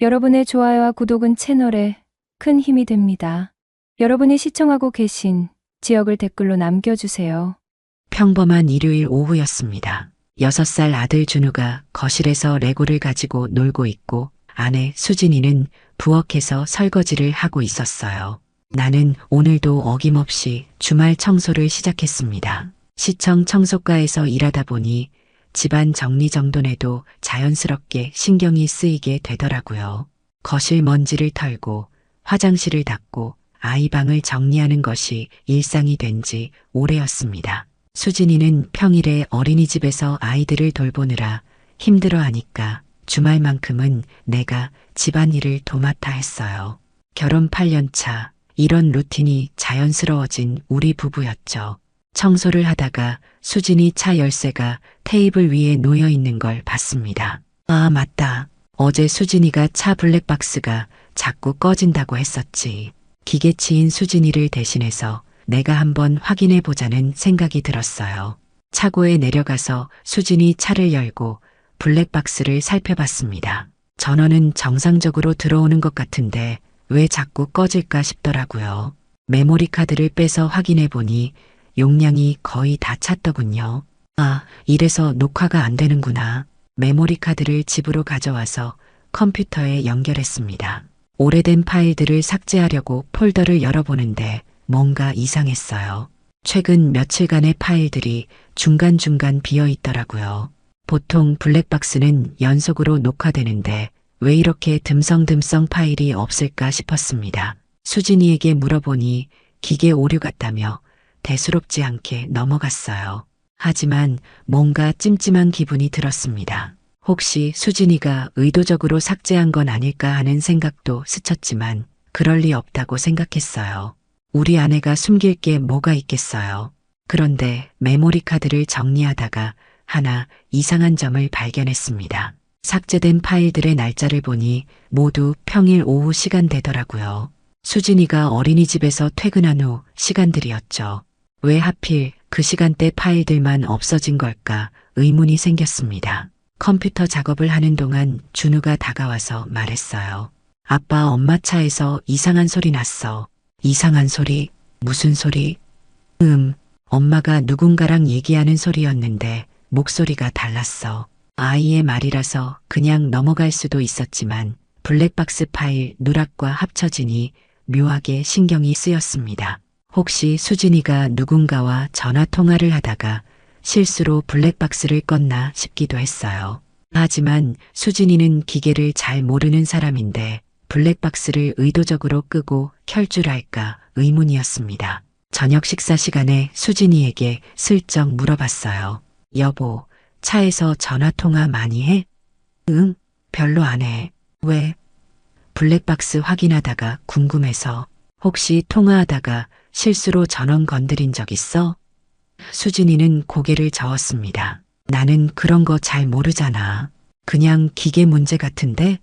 여러분의 좋아요와 구독은 채널에 큰 힘이 됩니다. 여러분이 시청하고 계신 지역을 댓글로 남겨주세요. 평범한 일요일 오후였습니다. 6살 아들 준우가 거실에서 레고를 가지고 놀고 있고 아내 수진이는 부엌에서 설거지를 하고 있었어요. 나는 오늘도 어김없이 주말 청소를 시작했습니다. 시청 청소과에서 일하다 보니 집안 정리정돈에도 자연스럽게 신경이 쓰이게 되더라고요. 거실 먼지를 털고 화장실을 닦고 아이 방을 정리하는 것이 일상이 된 지 오래였습니다. 수진이는 평일에 어린이집에서 아이들을 돌보느라 힘들어하니까 주말만큼은 내가 집안일을 도맡아 했어요. 결혼 8년 차, 이런 루틴이 자연스러워진 우리 부부였죠. 청소를 하다가 수진이 차 열쇠가 테이블 위에 놓여 있는 걸 봤습니다. 아, 맞다. 어제 수진이가 차 블랙박스가 자꾸 꺼진다고 했었지. 기계치인 수진이를 대신해서 내가 한번 확인해 보자는 생각이 들었어요. 차고에 내려가서 수진이 차를 열고 블랙박스를 살펴봤습니다. 전원은 정상적으로 들어오는 것 같은데 왜 자꾸 꺼질까 싶더라고요. 메모리 카드를 빼서 확인해 보니 용량이 거의 다 찼더군요. 아, 이래서 녹화가 안 되는구나. 메모리 카드를 집으로 가져와서 컴퓨터에 연결했습니다. 오래된 파일들을 삭제하려고 폴더를 열어보는데 뭔가 이상했어요. 최근 며칠간의 파일들이 중간중간 비어 있더라고요. 보통 블랙박스는 연속으로 녹화되는데 왜 이렇게 듬성듬성 파일이 없을까 싶었습니다. 수진이에게 물어보니 기계 오류 같다며 대수롭지 않게 넘어갔어요. 하지만 뭔가 찜찜한 기분이 들었습니다. 혹시 수진이가 의도적으로 삭제한 건 아닐까 하는 생각도 스쳤지만 그럴 리 없다고 생각했어요. 우리 아내가 숨길 게 뭐가 있겠어요. 그런데 메모리 카드를 정리하다가 하나 이상한 점을 발견했습니다. 삭제된 파일들의 날짜를 보니 모두 평일 오후 시간대더라고요. 수진이가 어린이집에서 퇴근한 후 시간들이었죠. 왜 하필 그 시간대 파일들만 없어진 걸까 의문이 생겼습니다. 컴퓨터 작업을 하는 동안 준우가 다가와서 말했어요. 아빠, 엄마 차에서 이상한 소리 났어. 이상한 소리? 무슨 소리? 엄마가 누군가랑 얘기하는 소리였는데 목소리가 달랐어. 아이의 말이라서 그냥 넘어갈 수도 있었지만 블랙박스 파일 누락과 합쳐지니 묘하게 신경이 쓰였습니다. 혹시 수진이가 누군가와 전화 통화를 하다가 실수로 블랙박스를 껐나 싶기도 했어요. 하지만 수진이는 기계를 잘 모르는 사람인데 블랙박스를 의도적으로 끄고 켤 줄 알까 의문이었습니다. 저녁 식사 시간에 수진이에게 슬쩍 물어봤어요. 여보, 차에서 전화 통화 많이 해? 응, 별로 안 해. 왜? 블랙박스 확인하다가 궁금해서. 혹시 통화하다가 실수로 전원 건드린 적 있어? 수진이는 고개를 저었습니다. 나는 그런 거 잘 모르잖아. 그냥 기계 문제 같은데?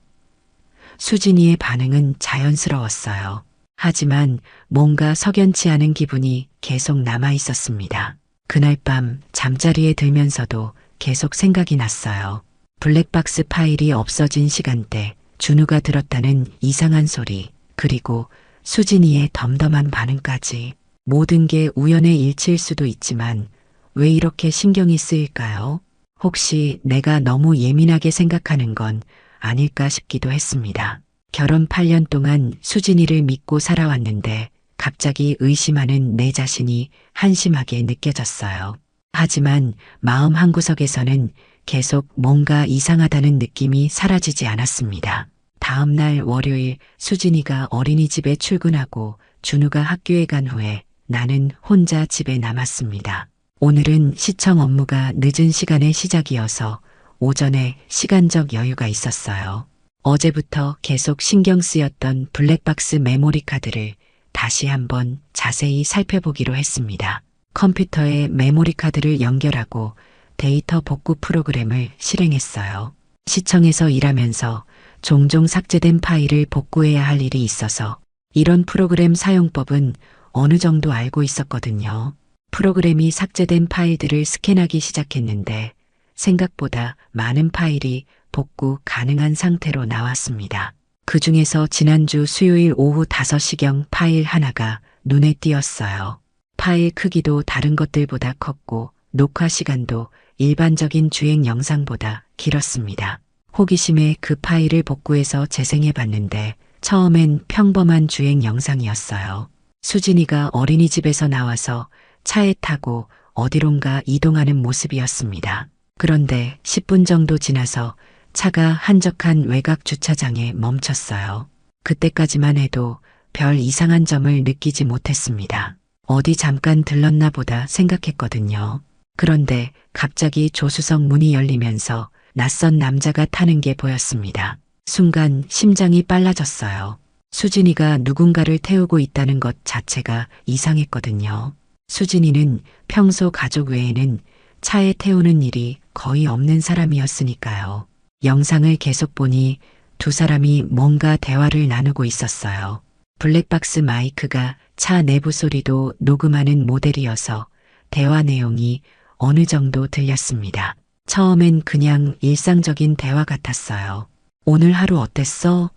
수진이의 반응은 자연스러웠어요. 하지만 뭔가 석연치 않은 기분이 계속 남아 있었습니다. 그날 밤 잠자리에 들면서도 계속 생각이 났어요. 블랙박스 파일이 없어진 시간대, 준우가 들었다는 이상한 소리, 그리고 수진이의 덤덤한 반응까지. 모든 게 우연의 일치일 수도 있지만 왜 이렇게 신경이 쓰일까요? 혹시 내가 너무 예민하게 생각하는 건 아닐까 싶기도 했습니다. 결혼 8년 동안 수진이를 믿고 살아왔는데 갑자기 의심하는 내 자신이 한심하게 느껴졌어요. 하지만 마음 한구석에서는 계속 뭔가 이상하다는 느낌이 사라지지 않았습니다. 다음 날 월요일 수진이가 어린이집에 출근하고 준우가 학교에 간 후에 나는 혼자 집에 남았습니다. 오늘은 시청 업무가 늦은 시간의 시작이어서 오전에 시간적 여유가 있었어요. 어제부터 계속 신경 쓰였던 블랙박스 메모리 카드를 다시 한번 자세히 살펴보기로 했습니다. 컴퓨터에 메모리 카드를 연결하고 데이터 복구 프로그램을 실행했어요. 시청에서 일하면서 종종 삭제된 파일을 복구해야 할 일이 있어서 이런 프로그램 사용법은 어느 정도 알고 있었거든요. 프로그램이 삭제된 파일들을 스캔하기 시작했는데 생각보다 많은 파일이 복구 가능한 상태로 나왔습니다. 그 중에서 지난주 수요일 오후 5시경 파일 하나가 눈에 띄었어요. 파일 크기도 다른 것들보다 컸고 녹화 시간도 일반적인 주행 영상보다 길었습니다. 호기심에 그 파일을 복구해서 재생해 봤는데 처음엔 평범한 주행 영상이었어요. 수진이가 어린이집에서 나와서 차에 타고 어디론가 이동하는 모습이었습니다. 그런데 10분 정도 지나서 차가 한적한 외곽 주차장에 멈췄어요. 그때까지만 해도 별 이상한 점을 느끼지 못했습니다. 어디 잠깐 들렀나 보다 생각했거든요. 그런데 갑자기 조수석 문이 열리면서 낯선 남자가 타는 게 보였습니다. 순간 심장이 빨라졌어요. 수진이가 누군가를 태우고 있다는 것 자체가 이상했거든요. 수진이는 평소 가족 외에는 차에 태우는 일이 거의 없는 사람이었으니까요. 영상을 계속 보니 두 사람이 뭔가 대화를 나누고 있었어요. 블랙박스 마이크가 차 내부 소리도 녹음하는 모델이어서 대화 내용이 어느 정도 들렸습니다. 처음엔 그냥 일상적인 대화 같았어요. 오늘 하루 어땠어?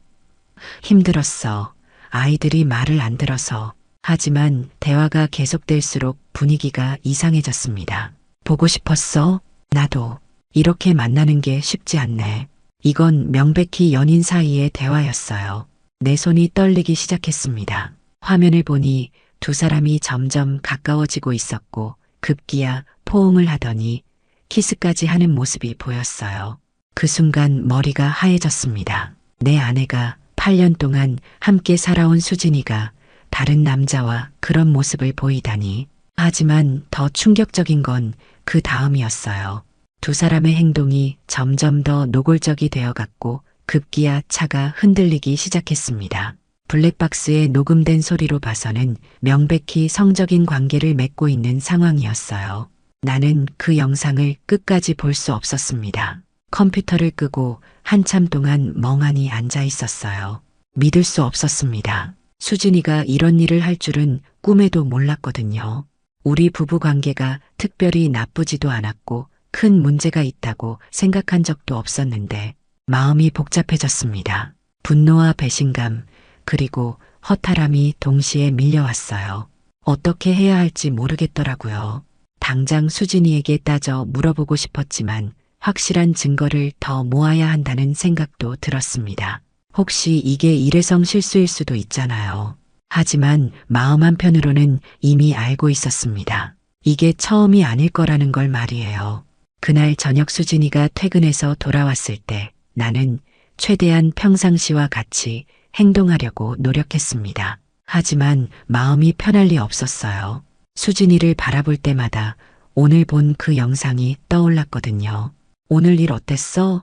힘들었어. 아이들이 말을 안 들어서. 하지만 대화가 계속될수록 분위기가 이상해졌습니다. 보고 싶었어? 나도. 이렇게 만나는 게 쉽지 않네. 이건 명백히 연인 사이의 대화였어요. 내 손이 떨리기 시작했습니다. 화면을 보니 두 사람이 점점 가까워지고 있었고 급기야 포옹을 하더니 키스까지 하는 모습이 보였어요. 그 순간 머리가 하얘졌습니다. 내 아내가 8년 동안 함께 살아온 수진이가 다른 남자와 그런 모습을 보이다니. 하지만 더 충격적인 건 그 다음이었어요. 두 사람의 행동이 점점 더 노골적이 되어갔고 급기야 차가 흔들리기 시작했습니다. 블랙박스에 녹음된 소리로 봐서는 명백히 성적인 관계를 맺고 있는 상황이었어요. 나는 그 영상을 끝까지 볼 수 없었습니다. 컴퓨터를 끄고 한참 동안 멍하니 앉아 있었어요. 믿을 수 없었습니다. 수진이가 이런 일을 할 줄은 꿈에도 몰랐거든요. 우리 부부 관계가 특별히 나쁘지도 않았고 큰 문제가 있다고 생각한 적도 없었는데 마음이 복잡해졌습니다. 분노와 배신감 그리고 허탈함이 동시에 밀려왔어요. 어떻게 해야 할지 모르겠더라고요. 당장 수진이에게 따져 물어보고 싶었지만 확실한 증거를 더 모아야 한다는 생각도 들었습니다. 혹시 이게 일회성 실수일 수도 있잖아요. 하지만 마음 한편으로는 이미 알고 있었습니다. 이게 처음이 아닐 거라는 걸 말이에요. 그날 저녁 수진이가 퇴근해서 돌아왔을 때 나는 최대한 평상시와 같이 행동하려고 노력했습니다. 하지만 마음이 편할 리 없었어요. 수진이를 바라볼 때마다 오늘 본 그 영상이 떠올랐거든요. 오늘 일 어땠어?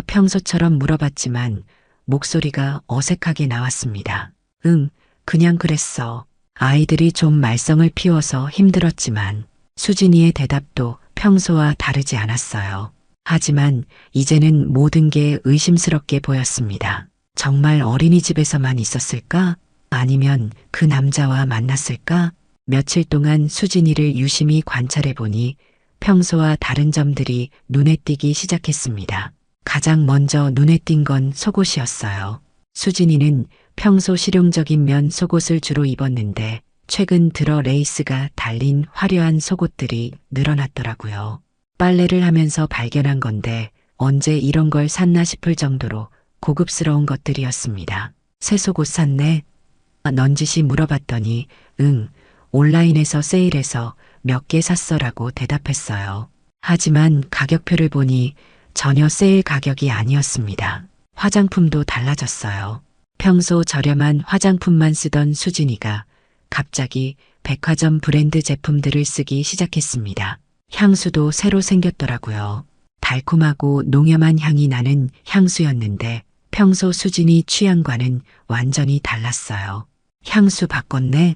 평소처럼 물어봤지만 목소리가 어색하게 나왔습니다. 응, 그냥 그랬어. 아이들이 좀 말썽을 피워서 힘들었지만 수진이의 대답도 평소와 다르지 않았어요. 하지만 이제는 모든 게 의심스럽게 보였습니다. 정말 어린이집에서만 있었을까? 아니면 그 남자와 만났을까? 며칠 동안 수진이를 유심히 관찰해 보니 평소와 다른 점들이 눈에 띄기 시작했습니다. 가장 먼저 눈에 띈 건 속옷이었어요. 수진이는 평소 실용적인 면 속옷을 주로 입었는데 최근 들어 레이스가 달린 화려한 속옷들이 늘어났더라고요. 빨래를 하면서 발견한 건데 언제 이런 걸 샀나 싶을 정도로 고급스러운 것들이었습니다. 새 속옷 샀네? 넌지시 물어봤더니 응, 온라인에서 세일해서 몇 개 샀어라고 대답했어요. 하지만 가격표를 보니 전혀 세일 가격이 아니었습니다. 화장품도 달라졌어요. 평소 저렴한 화장품만 쓰던 수진이가 갑자기 백화점 브랜드 제품들을 쓰기 시작했습니다. 향수도 새로 생겼더라고요. 달콤하고 농염한 향이 나는 향수였는데 평소 수진이 취향과는 완전히 달랐어요. 향수 바꿨네?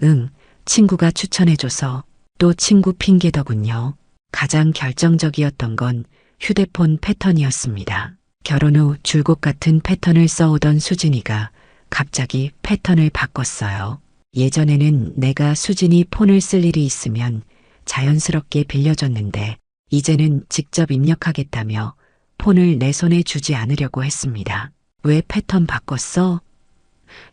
응, 친구가 추천해줘서. 또 친구 핑계더군요. 가장 결정적이었던 건 휴대폰 패턴이었습니다. 결혼 후 줄곧 같은 패턴을 써오던 수진이가 갑자기 패턴을 바꿨어요. 예전에는 내가 수진이 폰을 쓸 일이 있으면 자연스럽게 빌려줬는데 이제는 직접 입력하겠다며 폰을 내 손에 주지 않으려고 했습니다. 왜 패턴 바꿨어?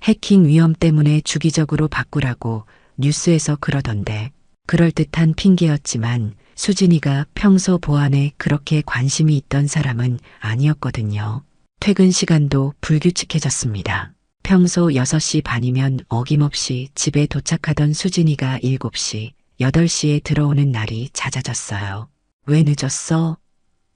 해킹 위험 때문에 주기적으로 바꾸라고 뉴스에서 그러던데. 그럴듯한 핑계였지만 수진이가 평소 보안에 그렇게 관심이 있던 사람은 아니었거든요. 퇴근 시간도 불규칙해졌습니다. 평소 6시 반이면 어김없이 집에 도착하던 수진이가 7시, 8시에 들어오는 날이 잦아졌어요. 왜 늦었어?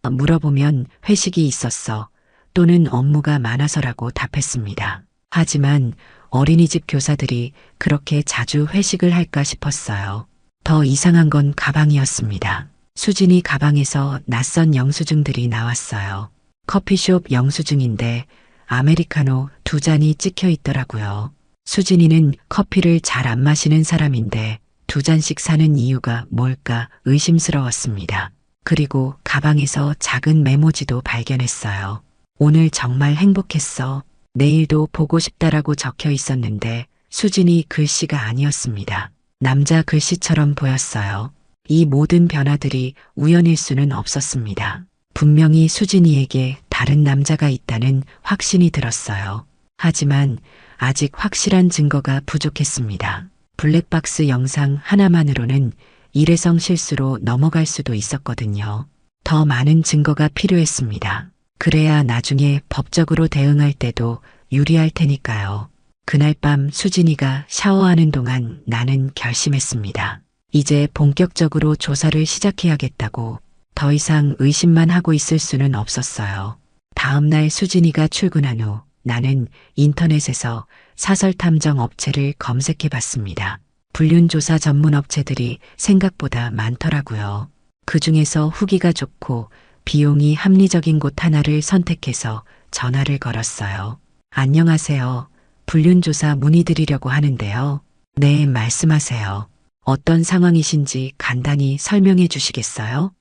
물어보면 회식이 있었어. 또는 업무가 많아서라고 답했습니다. 하지만 어린이집 교사들이 그렇게 자주 회식을 할까 싶었어요. 더 이상한 건 가방이었습니다. 수진이 가방에서 낯선 영수증들이 나왔어요. 커피숍 영수증인데 아메리카노 2잔이 찍혀 있더라고요. 수진이는 커피를 잘 안 마시는 사람인데 2잔씩 사는 이유가 뭘까 의심스러웠습니다. 그리고 가방에서 작은 메모지도 발견했어요. 오늘 정말 행복했어. 내일도 보고 싶다라고 적혀 있었는데 수진이 글씨가 아니었습니다. 남자 글씨처럼 보였어요. 이 모든 변화들이 우연일 수는 없었습니다. 분명히 수진이에게 다른 남자가 있다는 확신이 들었어요. 하지만 아직 확실한 증거가 부족했습니다. 블랙박스 영상 하나만으로는 일회성 실수로 넘어갈 수도 있었거든요. 더 많은 증거가 필요했습니다. 그래야 나중에 법적으로 대응할 때도 유리할 테니까요. 그날 밤 수진이가 샤워하는 동안 나는 결심했습니다. 이제 본격적으로 조사를 시작해야겠다고. 더 이상 의심만 하고 있을 수는 없었어요. 다음 날 수진이가 출근한 후 나는 인터넷에서 사설 탐정 업체를 검색해 봤습니다. 불륜조사 전문 업체들이 생각보다 많더라고요. 그 중에서 후기가 좋고 비용이 합리적인 곳 하나를 선택해서 전화를 걸었어요. 안녕하세요. 불륜조사 문의드리려고 하는데요. 네, 말씀하세요. 어떤 상황이신지 간단히 설명해 주시겠어요?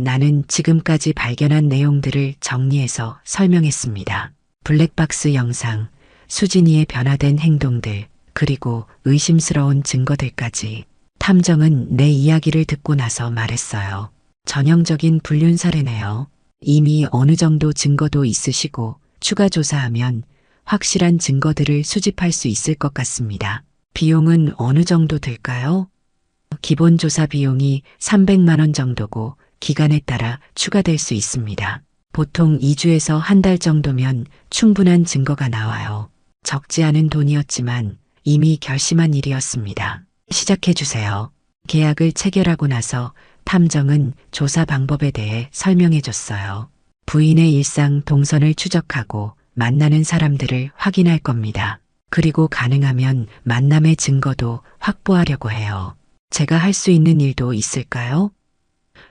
나는 지금까지 발견한 내용들을 정리해서 설명했습니다. 블랙박스 영상, 수진이의 변화된 행동들, 그리고 의심스러운 증거들까지. 탐정은 내 이야기를 듣고 나서 말했어요. 전형적인 불륜 사례네요. 이미 어느 정도 증거도 있으시고 추가 조사하면 확실한 증거들을 수집할 수 있을 것 같습니다. 비용은 어느 정도 들까요? 기본 조사 비용이 300만 원 정도고 기간에 따라 추가될 수 있습니다. 보통 2주에서 한 달 정도면 충분한 증거가 나와요. 적지 않은 돈이었지만 이미 결심한 일이었습니다. 시작해 주세요. 계약을 체결하고 나서 탐정은 조사 방법에 대해 설명해 줬어요. 부인의 일상 동선을 추적하고 만나는 사람들을 확인할 겁니다. 그리고 가능하면 만남의 증거도 확보하려고 해요. 제가 할 수 있는 일도 있을까요?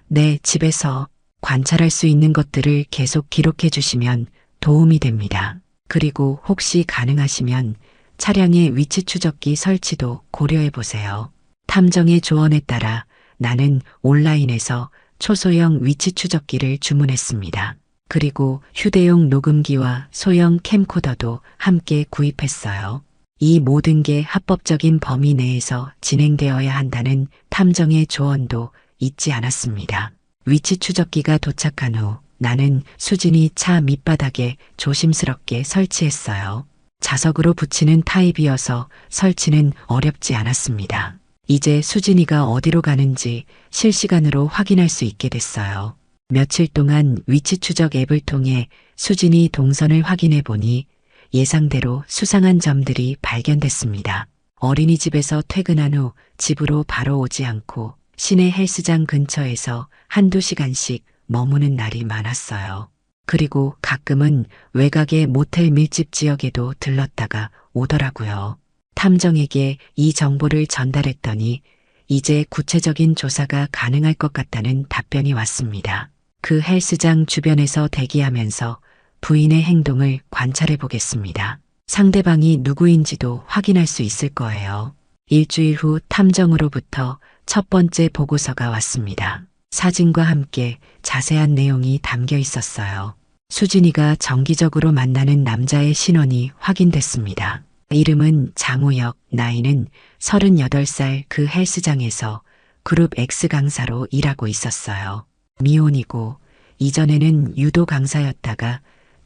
네, 집에서 관찰할 수 있는 것들을 계속 기록해 주시면 도움이 됩니다. 그리고 혹시 가능하시면 차량의 위치 추적기 설치도 고려해 보세요. 탐정의 조언에 따라 나는 온라인에서 초소형 위치 추적기를 주문했습니다. 그리고 휴대용 녹음기와 소형 캠코더도 함께 구입했어요. 이 모든 게 합법적인 범위 내에서 진행되어야 한다는 탐정의 조언도 잊지 않았습니다. 위치 추적기가 도착한 후 나는 수진이 차 밑바닥에 조심스럽게 설치했어요. 자석으로 붙이는 타입이어서 설치는 어렵지 않았습니다. 이제 수진이가 어디로 가는지 실시간으로 확인할 수 있게 됐어요. 며칠 동안 위치 추적 앱을 통해 수진이 동선을 확인해 보니 예상대로 수상한 점들이 발견됐습니다. 어린이집에서 퇴근한 후 집으로 바로 오지 않고 시내 헬스장 근처에서 한두 시간씩 머무는 날이 많았어요. 그리고 가끔은 외곽의 모텔 밀집 지역에도 들렀다가 오더라고요. 탐정에게 이 정보를 전달했더니 이제 구체적인 조사가 가능할 것 같다는 답변이 왔습니다. 그 헬스장 주변에서 대기하면서 부인의 행동을 관찰해 보겠습니다. 상대방이 누구인지도 확인할 수 있을 거예요. 일주일 후 탐정으로부터 첫 번째 보고서가 왔습니다. 사진과 함께 자세한 내용이 담겨 있었어요. 수진이가 정기적으로 만나는 남자의 신원이 확인됐습니다. 이름은 장우혁, 나이는 38살, 그 헬스장에서 그룹 X 강사로 일하고 있었어요. 미혼이고 이전에는 유도 강사였다가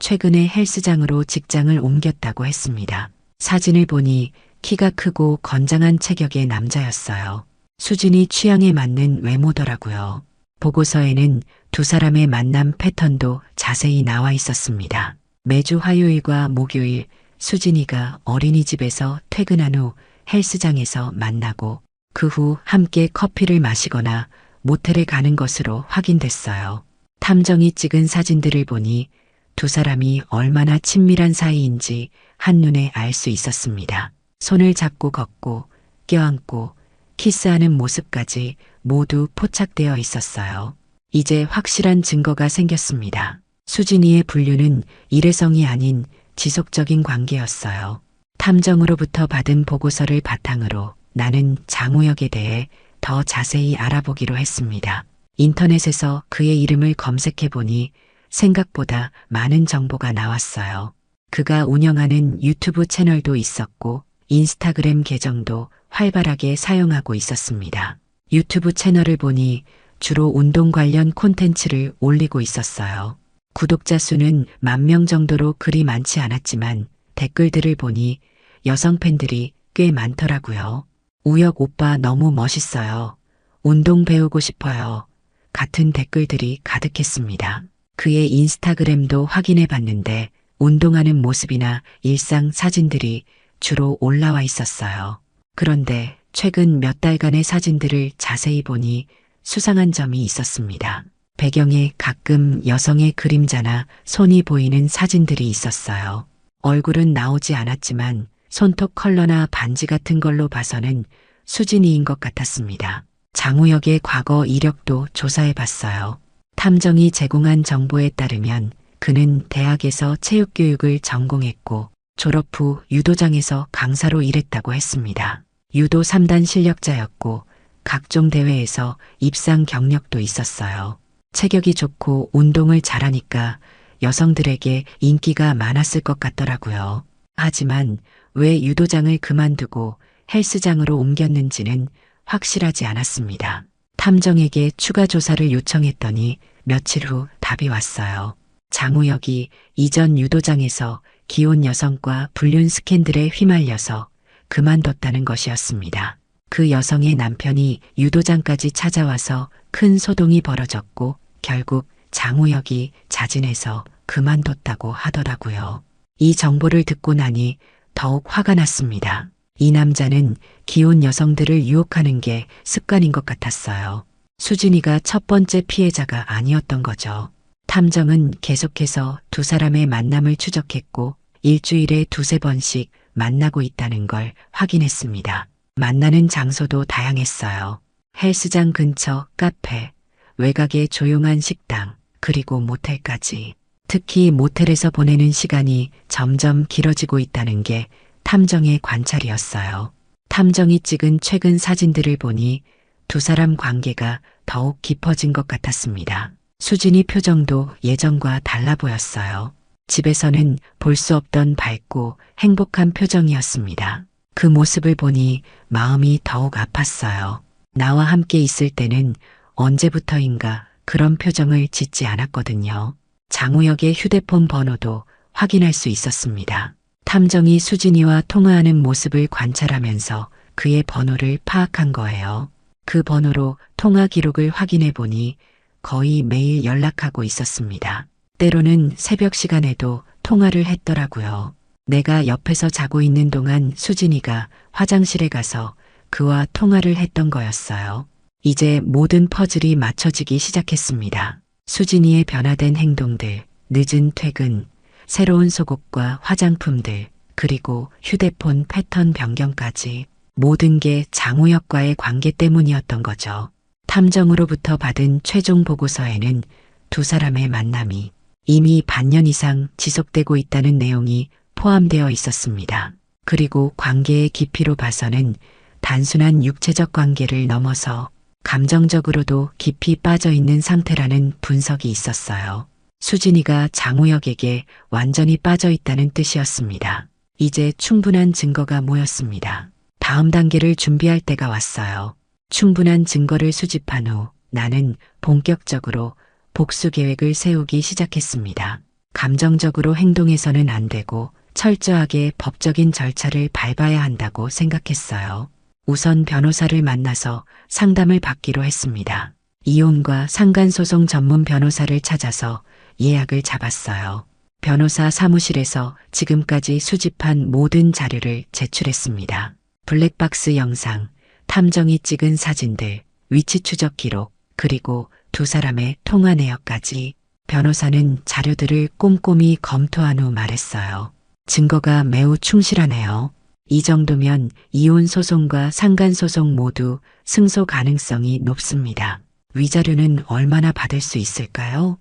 최근에 헬스장으로 직장을 옮겼다고 했습니다. 사진을 보니 키가 크고 건장한 체격의 남자였어요. 수진이 취향에 맞는 외모더라고요. 보고서에는 두 사람의 만남 패턴도 자세히 나와 있었습니다. 매주 화요일과 목요일 수진이가 어린이집에서 퇴근한 후 헬스장에서 만나고 그 후 함께 커피를 마시거나 모텔에 가는 것으로 확인됐어요. 탐정이 찍은 사진들을 보니 두 사람이 얼마나 친밀한 사이인지 한눈에 알 수 있었습니다. 손을 잡고 걷고 껴안고 키스하는 모습까지 모두 포착되어 있었어요. 이제 확실한 증거가 생겼습니다. 수진이의 분류는 일회성이 아닌 지속적인 관계였어요. 탐정으로부터 받은 보고서를 바탕으로 나는 장우혁에 대해 더 자세히 알아보기로 했습니다. 인터넷에서 그의 이름을 검색해보니 생각보다 많은 정보가 나왔어요. 그가 운영하는 유튜브 채널도 있었고 인스타그램 계정도 활발하게 사용하고 있었습니다. 유튜브 채널을 보니 주로 운동 관련 콘텐츠를 올리고 있었어요. 구독자 수는 10,000명 정도로 그리 많지 않았지만 댓글들을 보니 여성 팬들이 꽤 많더라고요. 우혁 오빠 너무 멋있어요. 운동 배우고 싶어요. 같은 댓글들이 가득했습니다. 그의 인스타그램도 확인해 봤는데 운동하는 모습이나 일상 사진들이 주로 올라와 있었어요. 그런데 최근 몇 달간의 사진들을 자세히 보니 수상한 점이 있었습니다. 배경에 가끔 여성의 그림자나 손이 보이는 사진들이 있었어요. 얼굴은 나오지 않았지만 손톱 컬러나 반지 같은 걸로 봐서는 수진이인 것 같았습니다. 장우혁의 과거 이력도 조사해 봤어요. 탐정이 제공한 정보에 따르면 그는 대학에서 체육교육을 전공했고 졸업 후 유도장에서 강사로 일했다고 했습니다. 유도 3단 실력자였고 각종 대회에서 입상 경력도 있었어요. 체격이 좋고 운동을 잘하니까 여성들에게 인기가 많았을 것 같더라고요. 하지만 왜 유도장을 그만두고 헬스장으로 옮겼는지는 확실하지 않았습니다. 탐정에게 추가 조사를 요청했더니 며칠 후 답이 왔어요. 장우혁이 이전 유도장에서 기혼 여성과 불륜 스캔들에 휘말려서 그만뒀다는 것이었습니다. 그 여성의 남편이 유도장까지 찾아와서 큰 소동이 벌어졌고 결국 장우혁이 자진해서 그만뒀다고 하더라고요. 이 정보를 듣고 나니 더욱 화가 났습니다. 이 남자는 기혼 여성들을 유혹하는 게 습관인 것 같았어요. 수진이가 첫 번째 피해자가 아니었던 거죠. 탐정은 계속해서 두 사람의 만남을 추적했고 일주일에 두세 번씩 만나고 있다는 걸 확인했습니다. 만나는 장소도 다양했어요. 헬스장 근처 카페, 외곽의 조용한 식당, 그리고 모텔까지. 특히 모텔에서 보내는 시간이 점점 길어지고 있다는 게 탐정의 관찰이었어요. 탐정이 찍은 최근 사진들을 보니 두 사람 관계가 더욱 깊어진 것 같았습니다. 수진이 표정도 예전과 달라 보였어요. 집에서는 볼 수 없던 밝고 행복한 표정이었습니다. 그 모습을 보니 마음이 더욱 아팠어요. 나와 함께 있을 때는 언제부터인가 그런 표정을 짓지 않았거든요. 장우혁의 휴대폰 번호도 확인할 수 있었습니다. 탐정이 수진이와 통화하는 모습을 관찰하면서 그의 번호를 파악한 거예요. 그 번호로 통화 기록을 확인해 보니 거의 매일 연락하고 있었습니다. 때로는 새벽 시간에도 통화를 했더라고요. 내가 옆에서 자고 있는 동안 수진이가 화장실에 가서 그와 통화를 했던 거였어요. 이제 모든 퍼즐이 맞춰지기 시작했습니다. 수진이의 변화된 행동들, 늦은 퇴근, 새로운 속옷과 화장품들, 그리고 휴대폰 패턴 변경까지 모든 게 장우혁과의 관계 때문이었던 거죠. 탐정으로부터 받은 최종 보고서에는 두 사람의 만남이 이미 반년 이상 지속되고 있다는 내용이 포함되어 있었습니다. 그리고 관계의 깊이로 봐서는 단순한 육체적 관계를 넘어서 감정적으로도 깊이 빠져 있는 상태라는 분석이 있었어요. 수진이가 장우혁에게 완전히 빠져 있다는 뜻이었습니다. 이제 충분한 증거가 모였습니다. 다음 단계를 준비할 때가 왔어요. 충분한 증거를 수집한 후 나는 본격적으로 복수 계획을 세우기 시작했습니다. 감정적으로 행동해서는 안 되고 철저하게 법적인 절차를 밟아야 한다고 생각했어요. 우선 변호사를 만나서 상담을 받기로 했습니다. 이혼과 상간소송 전문 변호사를 찾아서 예약을 잡았어요. 변호사 사무실에서 지금까지 수집한 모든 자료를 제출했습니다. 블랙박스 영상, 탐정이 찍은 사진들, 위치 추적 기록, 그리고 두 사람의 통화 내역까지. 변호사는 자료들을 꼼꼼히 검토한 후 말했어요. 증거가 매우 충실하네요. 이 정도면 이혼 소송과 상간 소송 모두 승소 가능성이 높습니다. 위자료는 얼마나 받을 수 있을까요?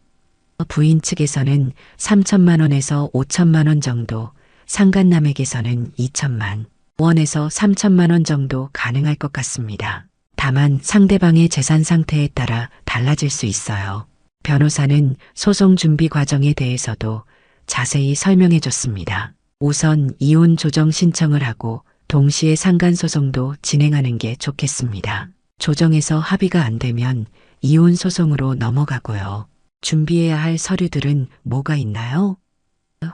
부인 측에서는 3천만 원에서 5천만 원 정도, 상간남에게서는 2천만 원에서 3천만 원 정도 가능할 것 같습니다. 다만 상대방의 재산 상태에 따라 달라질 수 있어요. 변호사는 소송 준비 과정에 대해서도 자세히 설명해 줬습니다. 우선 이혼 조정 신청을 하고 동시에 상간 소송도 진행하는 게 좋겠습니다. 조정에서 합의가 안 되면 이혼 소송으로 넘어가고요. 준비해야 할 서류들은 뭐가 있나요?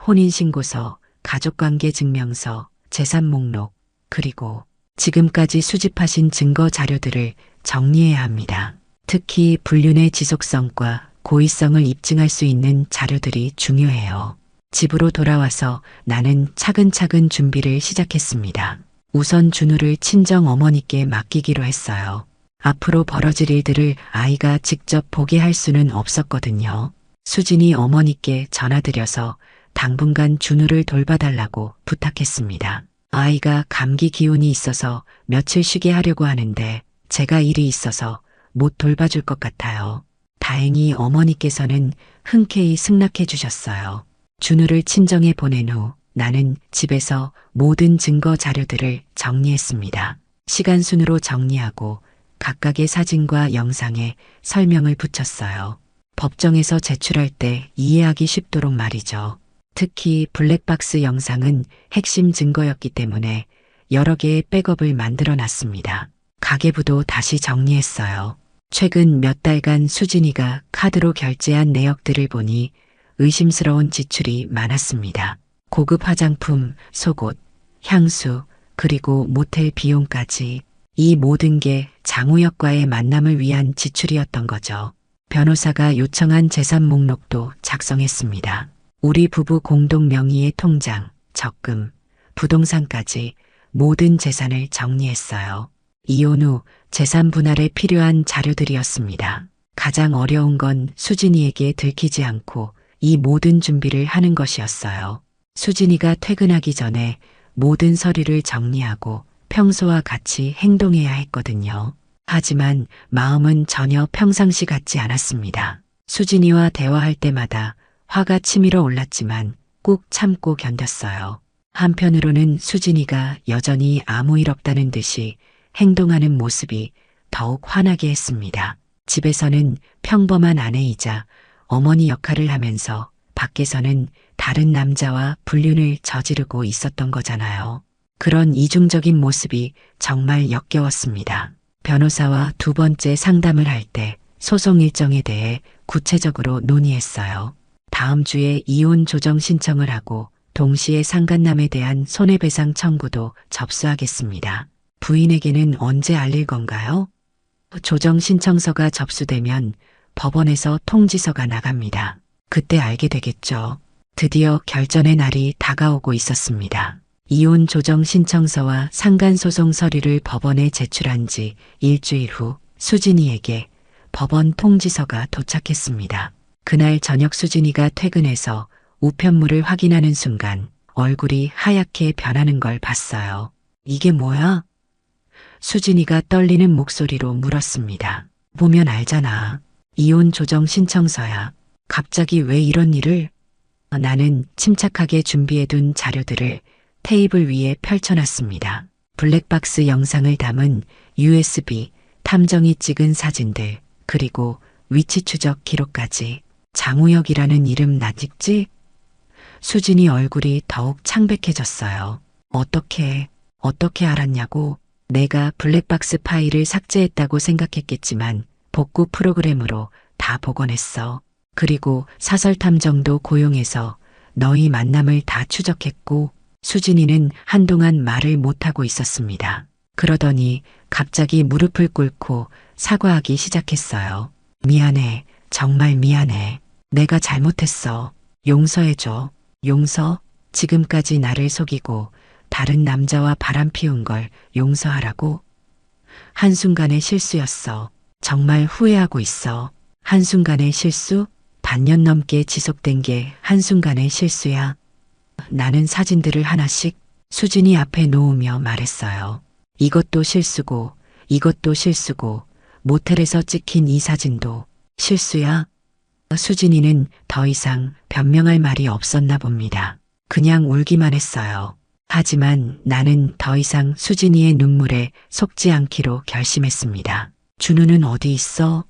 혼인신고서, 가족관계 증명서, 재산 목록, 그리고 지금까지 수집하신 증거 자료들을 정리해야 합니다. 특히 불륜의 지속성과 고의성을 입증할 수 있는 자료들이 중요해요. 집으로 돌아와서 나는 차근차근 준비를 시작했습니다. 우선 준우를 친정 어머니께 맡기기로 했어요. 앞으로 벌어질 일들을 아이가 직접 보게 할 수는 없었거든요. 수진이 어머니께 전화드려서 당분간 준우를 돌봐달라고 부탁했습니다. 아이가 감기 기운이 있어서 며칠 쉬게 하려고 하는데 제가 일이 있어서 못 돌봐줄 것 같아요. 다행히 어머니께서는 흔쾌히 승낙해 주셨어요. 준우를 친정에 보낸 후 나는 집에서 모든 증거 자료들을 정리했습니다. 시간 순으로 정리하고 각각의 사진과 영상에 설명을 붙였어요. 법정에서 제출할 때 이해하기 쉽도록 말이죠. 특히 블랙박스 영상은 핵심 증거였기 때문에 여러 개의 백업을 만들어 놨습니다. 가계부도 다시 정리했어요. 최근 몇 달간 수진이가 카드로 결제한 내역들을 보니 의심스러운 지출이 많았습니다. 고급 화장품, 속옷, 향수, 그리고 모텔 비용까지. 이 모든 게 장우혁과의 만남을 위한 지출이었던 거죠. 변호사가 요청한 재산 목록도 작성했습니다. 우리 부부 공동 명의의 통장, 적금, 부동산까지 모든 재산을 정리했어요. 이혼 후 재산 분할에 필요한 자료들이었습니다. 가장 어려운 건 수진이에게 들키지 않고 이 모든 준비를 하는 것이었어요. 수진이가 퇴근하기 전에 모든 서류를 정리하고 평소와 같이 행동해야 했거든요. 하지만 마음은 전혀 평상시 같지 않았습니다. 수진이와 대화할 때마다 화가 치밀어 올랐지만 꾹 참고 견뎠어요. 한편으로는 수진이가 여전히 아무 일 없다는 듯이 행동하는 모습이 더욱 화나게 했습니다. 집에서는 평범한 아내이자 어머니 역할을 하면서 밖에서는 다른 남자와 불륜을 저지르고 있었던 거잖아요. 그런 이중적인 모습이 정말 역겨웠습니다. 변호사와 두 번째 상담을 할 때 소송 일정에 대해 구체적으로 논의했어요. 다음 주에 이혼 조정 신청을 하고 동시에 상간남에 대한 손해배상 청구도 접수하겠습니다. 부인에게는 언제 알릴 건가요? 조정 신청서가 접수되면 법원에서 통지서가 나갑니다. 그때 알게 되겠죠. 드디어 결전의 날이 다가오고 있었습니다. 이혼 조정 신청서와 상간소송 서류를 법원에 제출한 지 일주일 후 수진이에게 법원 통지서가 도착했습니다. 그날 저녁 수진이가 퇴근해서 우편물을 확인하는 순간 얼굴이 하얗게 변하는 걸 봤어요. 이게 뭐야? 수진이가 떨리는 목소리로 물었습니다. 보면 알잖아. 이혼 조정 신청서야. 갑자기 왜 이런 일을? 나는 침착하게 준비해둔 자료들을 테이블 위에 펼쳐놨습니다. 블랙박스 영상을 담은 USB, 탐정이 찍은 사진들, 그리고 위치 추적 기록까지. 장우혁이라는 이름 나 찍지? 수진이 얼굴이 더욱 창백해졌어요. 어떻게 알았냐고? 내가 블랙박스 파일을 삭제했다고 생각했겠지만 복구 프로그램으로 다 복원했어. 그리고 사설 탐정도 고용해서 너희 만남을 다 추적했고 수진이는 한동안 말을 못하고 있었습니다. 그러더니 갑자기 무릎을 꿇고 사과하기 시작했어요. 미안해. 정말 미안해. 내가 잘못했어. 용서해줘. 용서? 지금까지 나를 속이고 다른 남자와 바람 피운 걸 용서하라고? 한순간의 실수였어. 정말 후회하고 있어. 한순간의 실수? 반년 넘게 지속된 게 한순간의 실수야. 나는 사진들을 하나씩 수진이 앞에 놓으며 말했어요. 이것도 실수고, 이것도 실수고, 모텔에서 찍힌 이 사진도 실수야. 수진이는 더 이상 변명할 말이 없었나 봅니다. 그냥 울기만 했어요. 하지만 나는 더 이상 수진이의 눈물에 속지 않기로 결심했습니다. 준우는 어디 있어?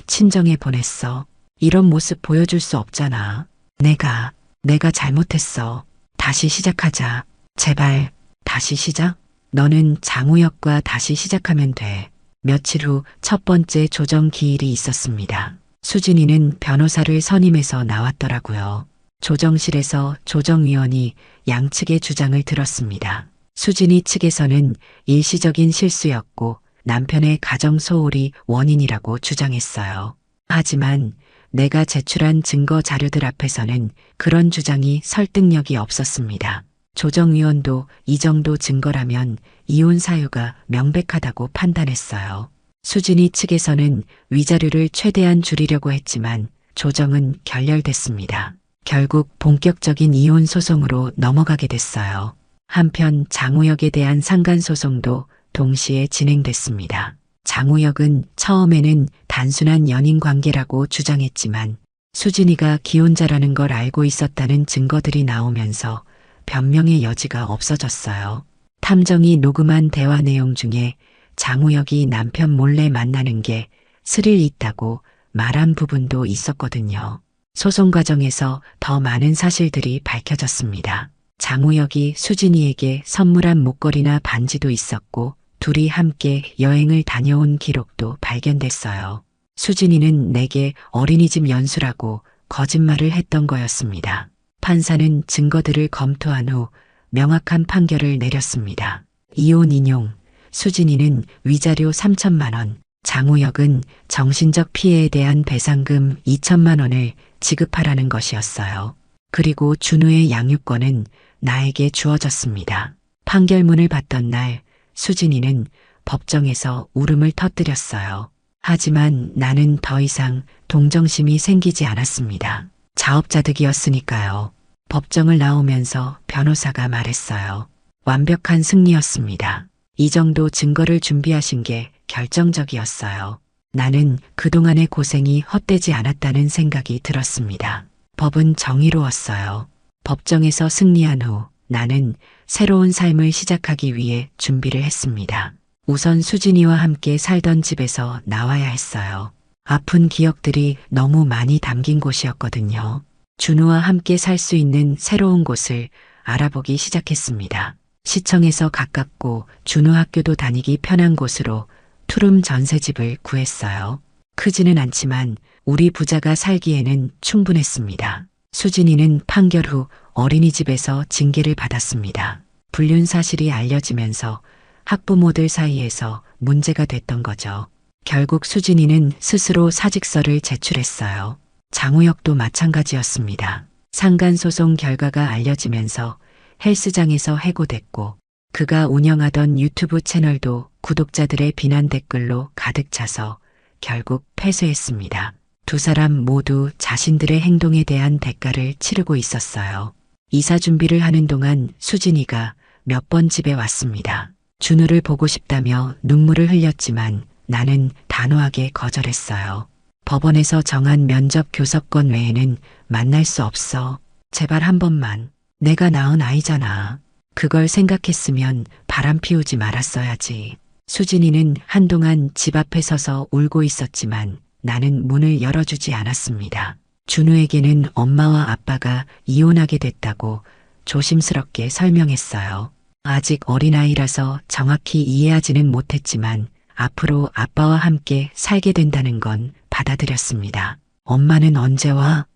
친정에 보냈어. 이런 모습 보여줄 수 없잖아. 내가 잘못했어. 다시 시작하자. 제발, 다시 시작? 너는 장우혁과 다시 시작하면 돼. 며칠 후 첫 번째 조정 기일이 있었습니다. 수진이는 변호사를 선임해서 나왔더라고요. 조정실에서 조정위원이 양측의 주장을 들었습니다. 수진이 측에서는 일시적인 실수였고 남편의 가정 소홀이 원인이라고 주장했어요. 하지만 내가 제출한 증거 자료들 앞에서는 그런 주장이 설득력이 없었습니다. 조정위원도 이 정도 증거라면 이혼 사유가 명백하다고 판단했어요. 수진이 측에서는 위자료를 최대한 줄이려고 했지만 조정은 결렬됐습니다. 결국 본격적인 이혼 소송으로 넘어가게 됐어요. 한편 장우혁에 대한 상간소송도 동시에 진행됐습니다. 장우혁은 처음에는 단순한 연인 관계라고 주장했지만 수진이가 기혼자라는 걸 알고 있었다는 증거들이 나오면서 변명의 여지가 없어졌어요. 탐정이 녹음한 대화 내용 중에 장우혁이 남편 몰래 만나는 게 스릴 있다고 말한 부분도 있었거든요. 소송 과정에서 더 많은 사실들이 밝혀졌습니다. 장우혁이 수진이에게 선물한 목걸이나 반지도 있었고 둘이 함께 여행을 다녀온 기록도 발견됐어요. 수진이는 내게 어린이집 연수라고 거짓말을 했던 거였습니다. 판사는 증거들을 검토한 후 명확한 판결을 내렸습니다. 이혼 인용, 수진이는 위자료 3천만 원, 장우혁은 정신적 피해에 대한 배상금 2천만 원을 지급하라는 것이었어요. 그리고 준우의 양육권은 나에게 주어졌습니다. 판결문을 받던 날 수진이는 법정에서 울음을 터뜨렸어요. 하지만 나는 더 이상 동정심이 생기지 않았습니다. 자업자득이었으니까요. 법정을 나오면서 변호사가 말했어요. 완벽한 승리였습니다. 이 정도 증거를 준비하신 게 결정적이었어요. 나는 그동안의 고생이 헛되지 않았다는 생각이 들었습니다. 법은 정의로웠어요. 법정에서 승리한 후 나는 새로운 삶을 시작하기 위해 준비를 했습니다. 우선 수진이와 함께 살던 집에서 나와야 했어요. 아픈 기억들이 너무 많이 담긴 곳이었거든요. 준우와 함께 살 수 있는 새로운 곳을 알아보기 시작했습니다. 시청에서 가깝고 준우 학교도 다니기 편한 곳으로 투룸 전셋집을 구했어요. 크지는 않지만 우리 부자가 살기에는 충분했습니다. 수진이는 판결 후 어린이집에서 징계를 받았습니다. 불륜 사실이 알려지면서 학부모들 사이에서 문제가 됐던 거죠. 결국 수진이는 스스로 사직서를 제출했어요. 장우혁도 마찬가지였습니다. 상간소송 결과가 알려지면서 헬스장에서 해고됐고 그가 운영하던 유튜브 채널도 구독자들의 비난 댓글로 가득 차서 결국 폐쇄했습니다. 두 사람 모두 자신들의 행동에 대한 대가를 치르고 있었어요. 이사 준비를 하는 동안 수진이가 몇 번 집에 왔습니다. 준우를 보고 싶다며 눈물을 흘렸지만 나는 단호하게 거절했어요. 법원에서 정한 면접 교섭권 외에는 만날 수 없어. 제발 한 번만. 내가 낳은 아이잖아. 그걸 생각했으면 바람 피우지 말았어야지. 수진이는 한동안 집 앞에 서서 울고 있었지만 나는 문을 열어주지 않았습니다. 준우에게는 엄마와 아빠가 이혼하게 됐다고 조심스럽게 설명했어요. 아직 어린아이라서 정확히 이해하지는 못했지만 앞으로 아빠와 함께 살게 된다는 건 받아들였습니다. 엄마는 언제 와?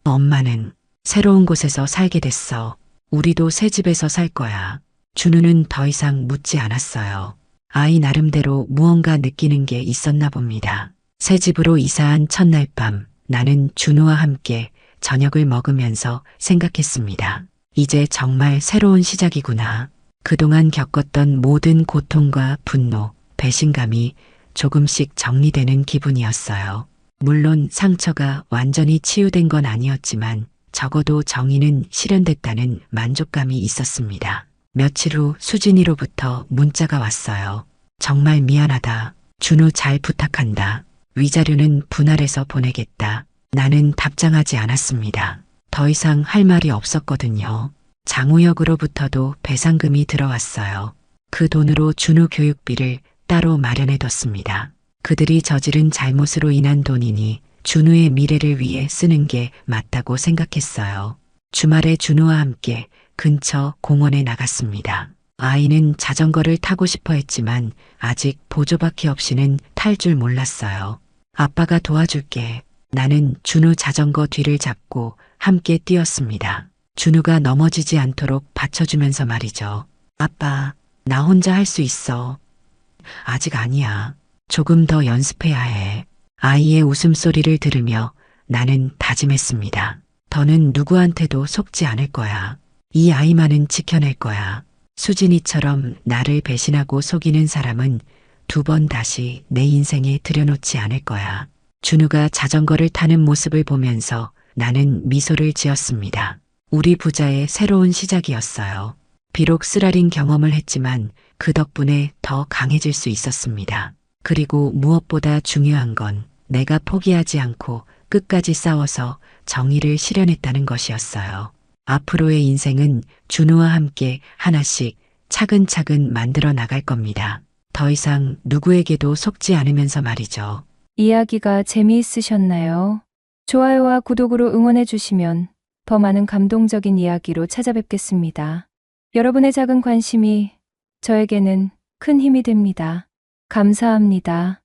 엄마는 새로운 곳에서 살게 됐어. 우리도 새 집에서 살 거야. 준우는 더 이상 묻지 않았어요. 아이 나름대로 무언가 느끼는 게 있었나 봅니다. 새 집으로 이사한 첫날 밤, 나는 준우와 함께 저녁을 먹으면서 생각했습니다. 이제 정말 새로운 시작이구나. 그동안 겪었던 모든 고통과 분노, 배신감이 조금씩 정리되는 기분이었어요. 물론 상처가 완전히 치유된 건 아니었지만 적어도 정의는 실현됐다는 만족감이 있었습니다. 며칠 후 수진이로부터 문자가 왔어요. 정말 미안하다. 준우 잘 부탁한다. 위자료는 분할해서 보내겠다. 나는 답장하지 않았습니다. 더 이상 할 말이 없었거든요. 장우혁으로부터도 배상금이 들어왔어요. 그 돈으로 준우 교육비를 따로 마련해뒀습니다. 그들이 저지른 잘못으로 인한 돈이니 준우의 미래를 위해 쓰는 게 맞다고 생각했어요. 주말에 준우와 함께 근처 공원에 나갔습니다. 아이는 자전거를 타고 싶어 했지만 아직 보조바퀴 없이는 탈 줄 몰랐어요. 아빠가 도와줄게. 나는 준우 자전거 뒤를 잡고 함께 뛰었습니다. 준우가 넘어지지 않도록 받쳐주면서 말이죠. 아빠, 나 혼자 할 수 있어. 아직 아니야. 조금 더 연습해야 해. 아이의 웃음소리를 들으며 나는 다짐했습니다. 더는 누구한테도 속지 않을 거야. 이 아이만은 지켜낼 거야. 수진이처럼 나를 배신하고 속이는 사람은 두 번 다시 내 인생에 들여놓지 않을 거야. 준우가 자전거를 타는 모습을 보면서 나는 미소를 지었습니다. 우리 부자의 새로운 시작이었어요. 비록 쓰라린 경험을 했지만 그 덕분에 더 강해질 수 있었습니다. 그리고 무엇보다 중요한 건 내가 포기하지 않고 끝까지 싸워서 정의를 실현했다는 것이었어요. 앞으로의 인생은 준우와 함께 하나씩 차근차근 만들어 나갈 겁니다. 더 이상 누구에게도 속지 않으면서 말이죠. 이야기가 재미있으셨나요? 좋아요와 구독으로 응원해 주시면 더 많은 감동적인 이야기로 찾아뵙겠습니다. 여러분의 작은 관심이 저에게는 큰 힘이 됩니다. 감사합니다.